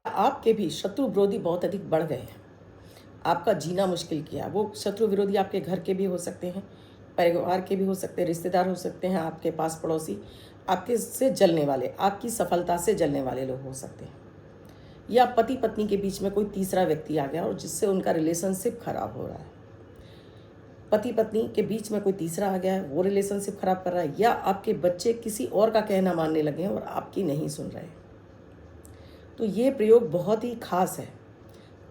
आपके भी शत्रु विरोधी बहुत अधिक बढ़ गए हैं, आपका जीना मुश्किल किया। वो शत्रु विरोधी आपके घर के भी हो सकते हैं, परिवार के भी हो सकते हैं, रिश्तेदार हो सकते हैं, आपके पास पड़ोसी, आपके से जलने वाले, आपकी सफलता से जलने वाले लोग हो सकते हैं, या पति पत्नी के बीच में कोई तीसरा व्यक्ति आ गया और जिससे उनका रिलेशनशिप खराब हो रहा है। पति पत्नी के बीच में कोई तीसरा आ गया है, वो रिलेशनशिप खराब कर रहा है, या आपके बच्चे किसी और का कहना मानने लगे हैं और आपकी नहीं सुन रहे। तो ये प्रयोग बहुत ही खास है,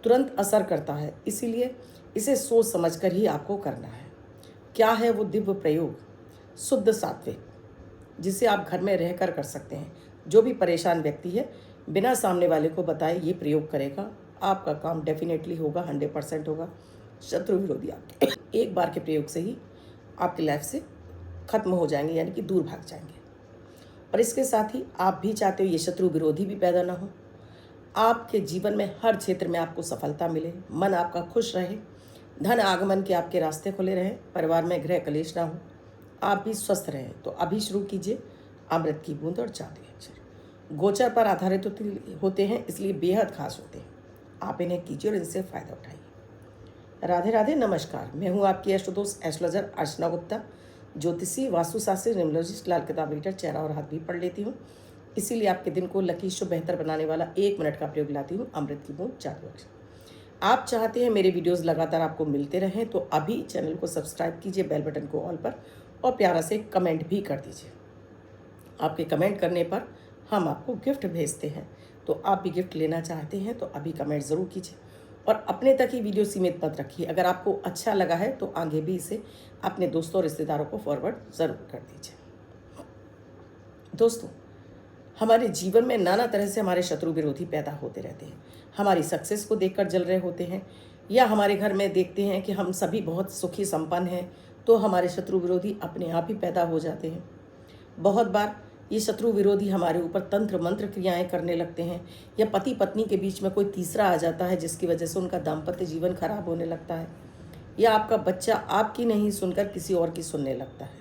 तुरंत असर करता है, इसीलिए इसे सोच समझकर ही आपको करना है। क्या है वो दिव्य प्रयोग? शुद्ध सात्विक, जिसे आप घर में रहकर कर सकते हैं। जो भी परेशान व्यक्ति है, बिना सामने वाले को बताए ये प्रयोग करेगा, आपका काम डेफिनेटली होगा, 100% होगा। शत्रु विरोधी आपके एक बार के प्रयोग से ही आपकी लाइफ से खत्म हो जाएंगे, यानी कि दूर भाग जाएंगे। और इसके साथ ही आप भी चाहते हो ये शत्रु विरोधी भी पैदा ना हो, आपके जीवन में हर क्षेत्र में आपको सफलता मिले, मन आपका खुश रहे, धन आगमन के आपके रास्ते खुले रहें, परिवार में गृह कलेश ना हो, आप भी स्वस्थ रहें। तो अभी शुरू कीजिए अमृत की बूंद और जादुई अक्षर। गोचर पर आधारित होते हैं, इसलिए बेहद खास होते हैं। आप इन्हें कीजिए और इनसे फ़ायदा उठाइए। राधे राधे, नमस्कार। मैं हूँ आपकी एस्ट्रोदोस्त एस्ट्रोलॉजर अर्चना गुप्ता, ज्योतिषी, वास्तुशास्त्री, न्यूमरोलॉजिस्ट, लाल किताब रीडर, चेहरा और हाथ भी पढ़ लेती हूँ। इसीलिए आपके दिन को लकी शुभ बेहतर बनाने वाला 1 मिनट का प्रयोग लाती हूँ, अमृत की बूंद जादू अक्षर। आप चाहते हैं मेरे वीडियोस लगातार आपको मिलते रहें, तो अभी चैनल को सब्सक्राइब कीजिए, बेल बटन को ऑल पर, और प्यारा से कमेंट भी कर दीजिए। आपके कमेंट करने पर हम आपको गिफ्ट भेजते हैं, तो आप भी गिफ्ट लेना चाहते हैं तो अभी कमेंट ज़रूर कीजिए, और अपने तक ही वीडियो सीमित मत रखिए। अगर आपको अच्छा लगा है तो आगे भी इसे अपने दोस्तों और रिश्तेदारों को फॉरवर्ड ज़रूर कर दीजिए। दोस्तों, हमारे जीवन में नाना तरह से हमारे शत्रु विरोधी पैदा होते रहते हैं। हमारी सक्सेस को देखकर जल रहे होते हैं, या हमारे घर में देखते हैं कि हम सभी बहुत सुखी संपन्न हैं, तो हमारे शत्रु विरोधी अपने आप ही पैदा हो जाते हैं। बहुत बार ये शत्रु विरोधी हमारे ऊपर तंत्र मंत्र क्रियाएं करने लगते हैं, या पति पत्नी के बीच में कोई तीसरा आ जाता है जिसकी वजह से उनका दाम्पत्य जीवन खराब होने लगता है, या आपका बच्चा आपकी नहीं सुनकर किसी और की सुनने लगता है।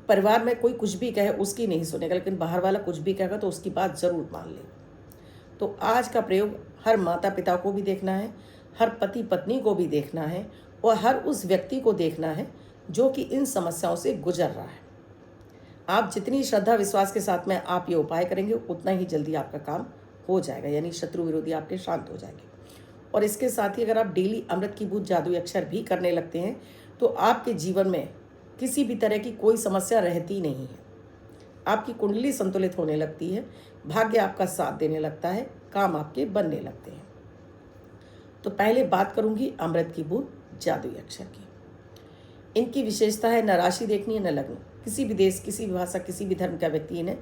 परिवार में कोई कुछ भी कहे उसकी नहीं सुनेगा, लेकिन बाहर वाला कुछ भी कहेगा तो उसकी बात ज़रूर मान लेगा। तो आज का प्रयोग हर माता पिता को भी देखना है, हर पति पत्नी को भी देखना है, और हर उस व्यक्ति को देखना है जो कि इन समस्याओं से गुजर रहा है। आप जितनी श्रद्धा विश्वास के साथ में आप ये उपाय करेंगे, उतना ही जल्दी आपका काम हो जाएगा, यानी शत्रु विरोधी आपके शांत हो जाएंगे। और इसके साथ ही अगर आप डेली अमृत की बूंद जादुई अक्षर भी करने लगते हैं, तो आपके जीवन में किसी भी तरह की कोई समस्या रहती नहीं है। आपकी कुंडली संतुलित होने लगती है, भाग्य आपका साथ देने लगता है, काम आपके बनने लगते हैं। तो पहले बात करूंगी अमृत की बूंद जादुई अक्षर की। इनकी विशेषता है, न राशि देखनी है न लग्न। किसी भी देश, किसी भी भाषा, किसी भी धर्म का व्यक्ति इन्हें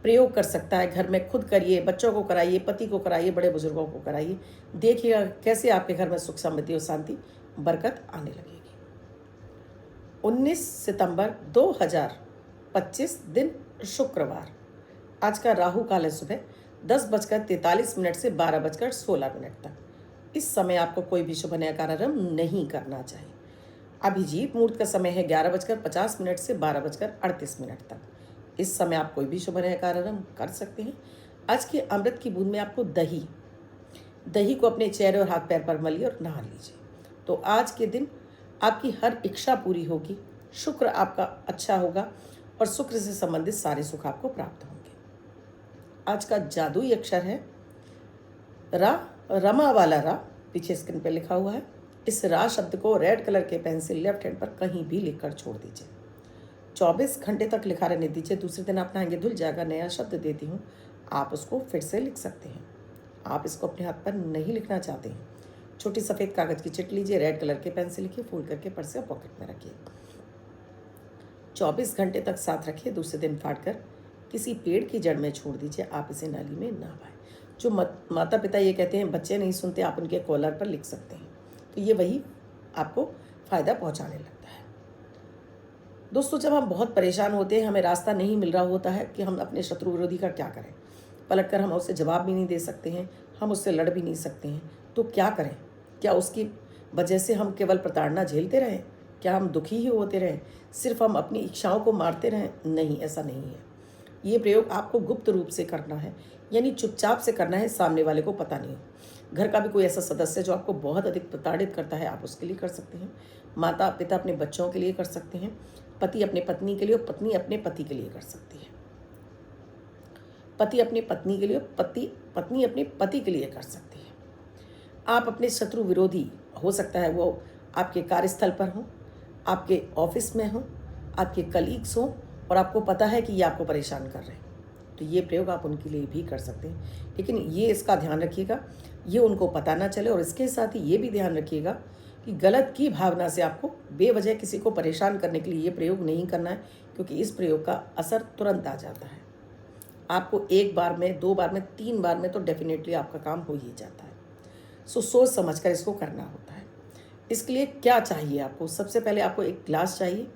प्रयोग कर सकता है। घर में खुद करिए, बच्चों को कराइए, पति को कराइए, बड़े बुजुर्गों को कराइए। देखिएगा कैसे आपके घर में सुख समृद्धि और शांति बरकत आने लगेगी। 19 सितंबर 2025 दिन शुक्रवार। आज का राहु काल है सुबह 10:43 से 12:16 तक। इस समय आपको कोई भी शुभ नया कार्यक्रम नहीं करना चाहिए। अभिजीत मुहूर्त का समय है 11:50 से 12:38 तक। इस समय आप कोई भी शुभ नया कार्यक्रम कर सकते हैं। आज के अमृत की बूंद में आपको दही को अपने चेहरे और हाथ पैर पर मलिए और नहा लीजिए। तो आज के दिन आपकी हर इच्छा पूरी होगी, शुक्र आपका अच्छा होगा, और शुक्र से संबंधित सारे सुख आपको प्राप्त होंगे। आज का जादुई अक्षर है रा, रमा वाला रा, पीछे स्क्रीन पर लिखा हुआ है। इस रा शब्द को रेड कलर के पेन से लेफ्ट हैंड पर कहीं भी लिखकर छोड़ दीजिए। 24 घंटे तक लिखा रहने दीजिए। दूसरे दिन आप नहाएंगे, धुल जाएगा। नया शब्द देती हूँ, आप उसको फिर से लिख सकते हैं। आप इसको अपने हाथ पर नहीं लिखना चाहते हैं, छोटी सफ़ेद कागज़ की चिट लीजिए, रेड कलर के पेन से लिखिए, फोल्ड करके पर्स या पॉकेट में रखिए। 24 घंटे तक साथ रखिए। दूसरे दिन फाड़ कर किसी पेड़ की जड़ में छोड़ दीजिए। आप इसे नाली में ना बहाएं। जो माता पिता ये कहते हैं बच्चे नहीं सुनते, आप उनके कॉलर पर लिख सकते हैं, तो ये वही आपको फ़ायदा पहुंचाने लगता है। दोस्तों, जब हम बहुत परेशान होते हैं, हमें रास्ता नहीं मिल रहा होता है कि हम अपने शत्रु विरोधी का क्या करें, पलटकर हम उससे जवाब भी नहीं दे सकते हैं, हम उससे लड़ भी नहीं सकते हैं, तो क्या करें? क्या उसकी वजह से हम केवल प्रताड़ना झेलते रहें? क्या हम दुखी ही होते रहें? सिर्फ हम अपनी इच्छाओं को मारते रहें? नहीं, ऐसा नहीं है। ये प्रयोग आपको गुप्त रूप से करना है। यानी चुपचाप से करना है, सामने वाले को पता नहीं हो। घर का भी कोई ऐसा सदस्य जो आपको बहुत अधिक प्रताड़ित करता है, आप उसके लिए कर सकते हैं। माता पिता अपने बच्चों के लिए कर सकते हैं। पति अपने पत्नी के लिए और पत्नी अपने पति के लिए कर सकती है। पति अपने पत्नी के लिए, पत्नी अपने पति के लिए कर सकती है। आप अपने शत्रु विरोधी, हो सकता है वो आपके कार्यस्थल पर हो, आपके ऑफिस में हो, आपके कलीग्स हो, और आपको पता है कि ये आपको परेशान कर रहे हैं, तो ये प्रयोग आप उनके लिए भी कर सकते हैं। लेकिन ये इसका ध्यान रखिएगा, ये उनको पता ना चले, और इसके साथ ही ये भी ध्यान रखिएगा कि गलत की भावना से आपको बेवजह किसी को परेशान करने के लिए ये प्रयोग नहीं करना है, क्योंकि इस प्रयोग का असर तुरंत आ जाता है। आपको 1 बार में, 2 बार में, 3 बार में तो डेफिनेटली आपका काम हो ही जाता है। सो सोच समझ कर इसको करना होता है। इसके लिए क्या चाहिए आपको? सबसे पहले आपको एक ग्लास चाहिए,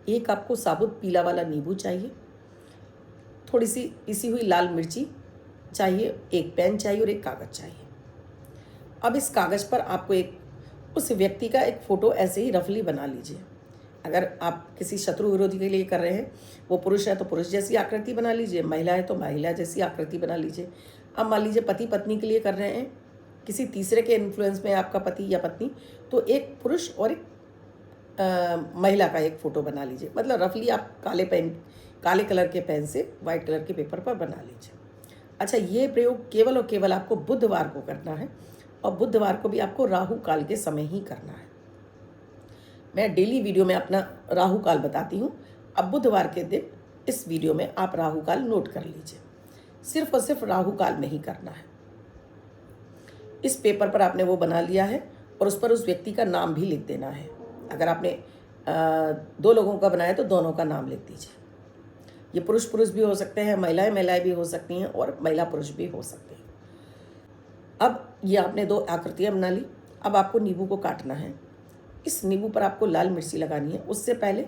एक आपको साबुत पीला वाला नींबू चाहिए, थोड़ी सी पिसी हुई लाल मिर्ची चाहिए, एक पेन चाहिए और एक कागज़ चाहिए। अब इस कागज़ पर आपको उस व्यक्ति का एक फ़ोटो ऐसे ही रफली बना लीजिए। अगर आप किसी शत्रु विरोधी के लिए कर रहे हैं, वो पुरुष है तो पुरुष जैसी आकृति बना लीजिए, महिला है तो महिला जैसी आकृति बना लीजिए। अब मान लीजिए पति पत्नी के लिए कर रहे हैं, किसी तीसरे के इन्फ्लुएंस में आपका पति या पत्नी, तो एक पुरुष और एक महिला का एक फ़ोटो बना लीजिए। मतलब रफली आप काले कलर के पेन से वाइट कलर के पेपर पर बना लीजिए। अच्छा, ये प्रयोग केवल और केवल आपको बुधवार को करना है, और बुधवार को भी आपको राहु काल के समय ही करना है। मैं डेली वीडियो में अपना राहु काल बताती हूँ। अब बुधवार के दिन इस वीडियो में आप राहु काल नोट कर लीजिए। सिर्फ और सिर्फ राहु काल में ही करना है। इस पेपर पर आपने वो बना लिया है, और उस पर उस व्यक्ति का नाम भी लिख देना है। अगर आपने 2 लोगों का बनाया तो दोनों का नाम लिख दीजिए। ये पुरुष पुरुष भी हो सकते हैं, महिलाएं भी हो सकती हैं, और महिला पुरुष भी हो सकते हैं। अब ये आपने 2 आकृतियाँ बना ली। अब आपको नींबू को काटना है। इस नींबू पर आपको लाल मिर्ची लगानी है। उससे पहले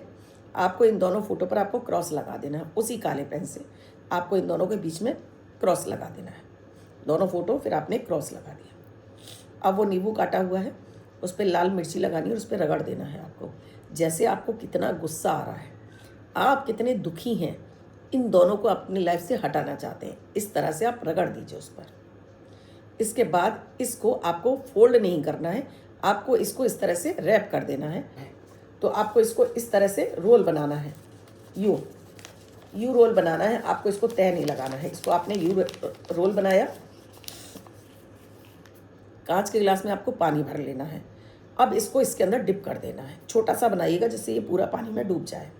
आपको इन दोनों फोटो पर आपको क्रॉस लगा देना है। उसी काले पेन से आपको इन दोनों के बीच में क्रॉस लगा देना है। दोनों फोटो फिर आपने क्रॉस लगा दिया। अब वो नींबू काटा हुआ है, उस पर लाल मिर्ची लगानी है और उस पर रगड़ देना है आपको। जैसे आपको कितना गुस्सा आ रहा है, आप कितने दुखी हैं, इन दोनों को अपनी लाइफ से हटाना चाहते हैं, इस तरह से आप रगड़ दीजिए उस पर। इसके बाद इसको आपको फोल्ड नहीं करना है, आपको इसको इस तरह से रैप कर देना है। तो आपको इसको इस तरह से रोल बनाना है, यू रोल बनाना है। आपको इसको तय नहीं लगाना है। इसको आपने यू रोल बनाया। कांच के गिलास में आपको पानी भर लेना है। अब इसको इसके अंदर डिप कर देना है। छोटा सा बनाइएगा जिससे ये पूरा पानी में डूब जाए।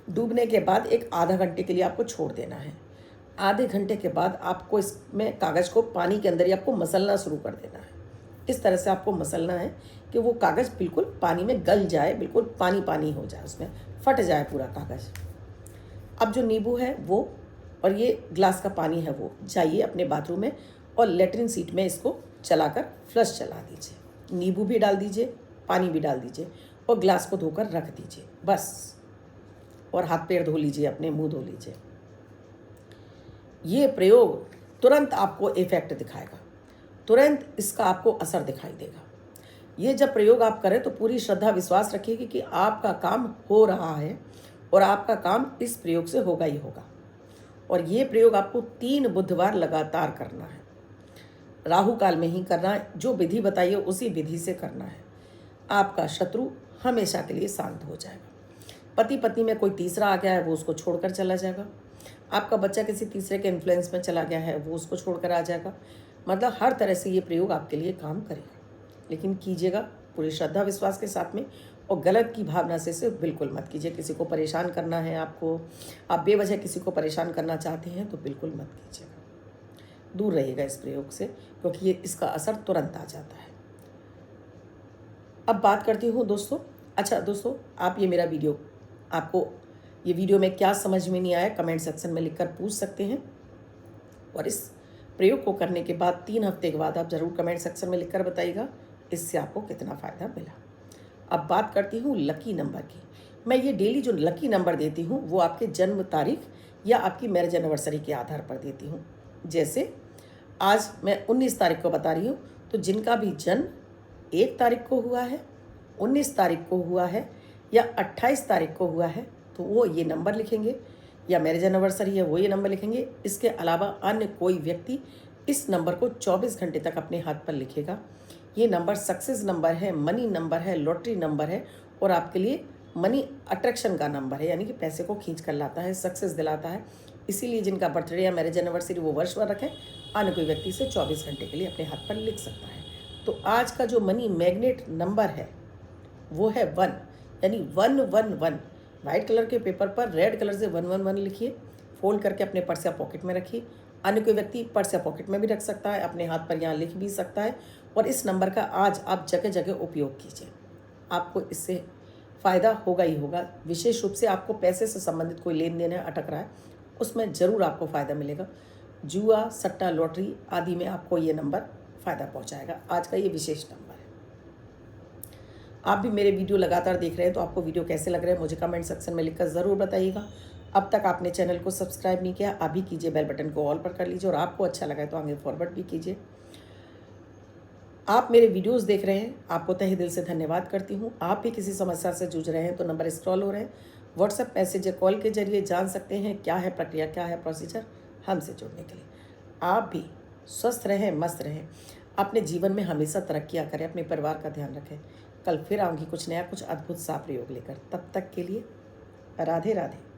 डूबने के बाद एक आधा घंटे के लिए आपको छोड़ देना है। आधे घंटे के बाद आपको इसमें कागज़ को पानी के अंदर ही आपको मसलना शुरू कर देना है। इस तरह से आपको मसलना है कि वो कागज़ बिल्कुल पानी में गल जाए, बिल्कुल पानी पानी हो जाए, उसमें फट जाए पूरा कागज़। अब जो नींबू है वो और ये ग्लास का पानी है वो जाइए अपने बाथरूम में और लेटरिन सीट में इसको चलाकर फ्लश चला दीजिए। नींबू भी डाल दीजिए, पानी भी डाल दीजिए और ग्लास को धोकर रख दीजिए बस। और हाथ पैर धो लीजिए, अपने मुंह धो लीजिए। ये प्रयोग तुरंत आपको इफेक्ट दिखाएगा, तुरंत इसका आपको असर दिखाई देगा। ये जब प्रयोग आप करें तो पूरी श्रद्धा विश्वास रखिएगा कि आपका काम हो रहा है और आपका काम इस प्रयोग से होगा ही होगा। और ये प्रयोग आपको 3 बुधवार लगातार करना है। राहु काल में ही करना है। जो विधि बताइए उसी विधि से करना है। आपका शत्रु हमेशा के लिए शांत हो जाएगा। पति पत्नी में कोई तीसरा आ गया है वो उसको छोड़कर चला जाएगा। आपका बच्चा किसी तीसरे के इन्फ्लुएंस में चला गया है वो उसको छोड़कर आ जाएगा। मतलब हर तरह से ये प्रयोग आपके लिए काम करेगा। लेकिन कीजिएगा पूरी श्रद्धा विश्वास के साथ में, और गलत की भावना से इसे बिल्कुल मत कीजिए। किसी को परेशान करना है आपको, आप बेवजह किसी को परेशान करना चाहते हैं तो बिल्कुल मत कीजिएगा। दूर रहिएगा इस प्रयोग से, क्योंकि ये इसका असर तुरंत आ जाता है। अब बात करती हूँ दोस्तों। अच्छा दोस्तों, आप ये मेरा वीडियो, आपको ये वीडियो में क्या समझ में नहीं आया कमेंट सेक्शन में लिखकर पूछ सकते हैं। और इस प्रयोग को करने के बाद 3 हफ्ते के बाद आप ज़रूर कमेंट सेक्शन में लिखकर बताइएगा इससे आपको कितना फ़ायदा मिला। अब बात करती हूँ लकी नंबर की। मैं ये डेली जो लकी नंबर देती हूँ वो आपके जन्म तारीख या आपकी मैरिज एनिवर्सरी के आधार पर देती हूँ। जैसे आज मैं 19 तारीख को बता रही हूँ, तो जिनका भी जन्म 1 तारीख को हुआ है, 19 तारीख को हुआ है या 28 तारीख को हुआ है तो वो ये नंबर लिखेंगे या मैरिज एनिवर्सरी है वो ये नंबर लिखेंगे। इसके अलावा अन्य कोई व्यक्ति इस नंबर को 24 घंटे तक अपने हाथ पर लिखेगा। ये नंबर सक्सेस नंबर है, मनी नंबर है, लॉटरी नंबर है और आपके लिए मनी अट्रैक्शन का नंबर है, यानी कि पैसे को खींच कर लाता है, सक्सेस दिलाता है। इसीलिए जिनका बर्थडे या मैरिज एनिवर्सरी वो वर्ष भर रखें, अन्य कोई व्यक्ति से 24 घंटे के लिए अपने हाथ पर लिख सकता है। तो आज का जो मनी मैग्नेट नंबर है वो है 1, यानी 111। वाइट कलर के पेपर पर रेड कलर से 111 लिखिए, फोल्ड करके अपने पर्स या पॉकेट में रखिए। अन्य कोई व्यक्ति पर्स या पॉकेट में भी रख सकता है, अपने हाथ पर यहाँ लिख भी सकता है। और इस नंबर का आज आप जगह जगह उपयोग कीजिए, आपको इससे फ़ायदा होगा ही होगा। विशेष रूप से आपको पैसे से संबंधित कोई लेन देन है, अटक रहा है, उसमें ज़रूर आपको फ़ायदा मिलेगा। जुआ, सट्टा, लॉटरी आदि में आपको ये नंबर फ़ायदा पहुंचाएगा। आज का ये विशेष नंबर है। आप भी मेरे वीडियो लगातार देख रहे हैं, तो आपको वीडियो कैसे लग रहे हैं मुझे कमेंट सेक्शन में लिखकर ज़रूर बताइएगा। अब तक आपने चैनल को सब्सक्राइब नहीं किया, अभी कीजिए, बेल बटन को ऑल पर कर लीजिए और आपको अच्छा लगा तो आगे फॉरवर्ड भी कीजिए। आप मेरे वीडियोस देख रहे हैं, आपको तहे दिल से धन्यवाद करती हूँ। आप भी किसी समस्या से जूझ रहे हैं तो नंबर स्क्रॉल हो रहे हैं, व्हाट्सएप मैसेज या कॉल के जरिए जान सकते हैं क्या है प्रक्रिया, क्या है प्रोसीजर हमसे जुड़ने के लिए। आप भी स्वस्थ रहें, मस्त रहें, अपने जीवन में हमेशा तरक्कियाँ करें, अपने परिवार का ध्यान रखें। कल फिर आऊँगी कुछ नया, कुछ अद्भुत सा प्रयोग लेकर। तब तक के लिए राधे राधे।